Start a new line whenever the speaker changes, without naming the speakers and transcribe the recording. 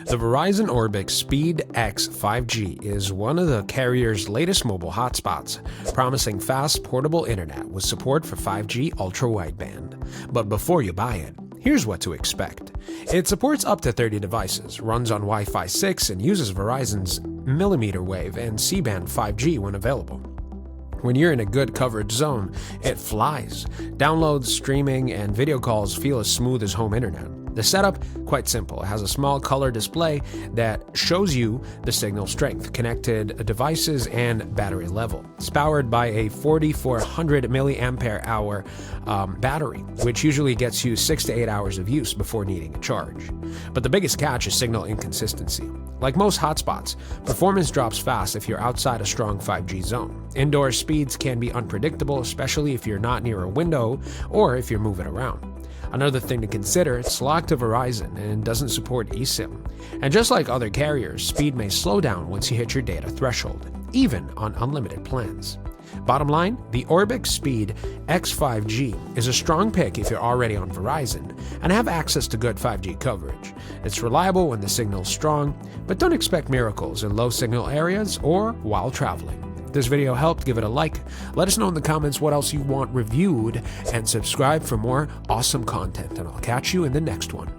The Verizon Orbic Speed X 5G is one of the carrier's latest mobile hotspots, promising fast, portable internet with support for 5G ultra-wideband. But before you buy it, here's what to expect. It supports up to 30 devices, runs on Wi-Fi 6, and uses Verizon's millimeter wave and C-band 5G when available. When you're in a good coverage zone, it flies. Downloads, streaming, and video calls feel as smooth as home internet. The setup, quite simple. It has a small color display that shows you the signal strength, connected devices, and battery level. It's powered by a 4400 milliampere hour battery, which usually gets you 6 to 8 hours of use before needing a charge. But the biggest catch is signal inconsistency. Like most hotspots, performance drops fast if you're outside a strong 5G zone. Indoor speeds can be unpredictable, especially if you're not near a window or if you're moving around. Another thing to consider, it's locked to Verizon and doesn't support eSIM. And just like other carriers, speed may slow down once you hit your data threshold, even on unlimited plans. Bottom line, the Orbic Speed X 5G is a strong pick if you're already on Verizon and have access to good 5G coverage. It's reliable when the signal's strong, but don't expect miracles in low signal areas or while traveling. If this video helped, give it a like, let us know in the comments what else you want reviewed, and subscribe for more awesome content, and I'll catch you in the next one.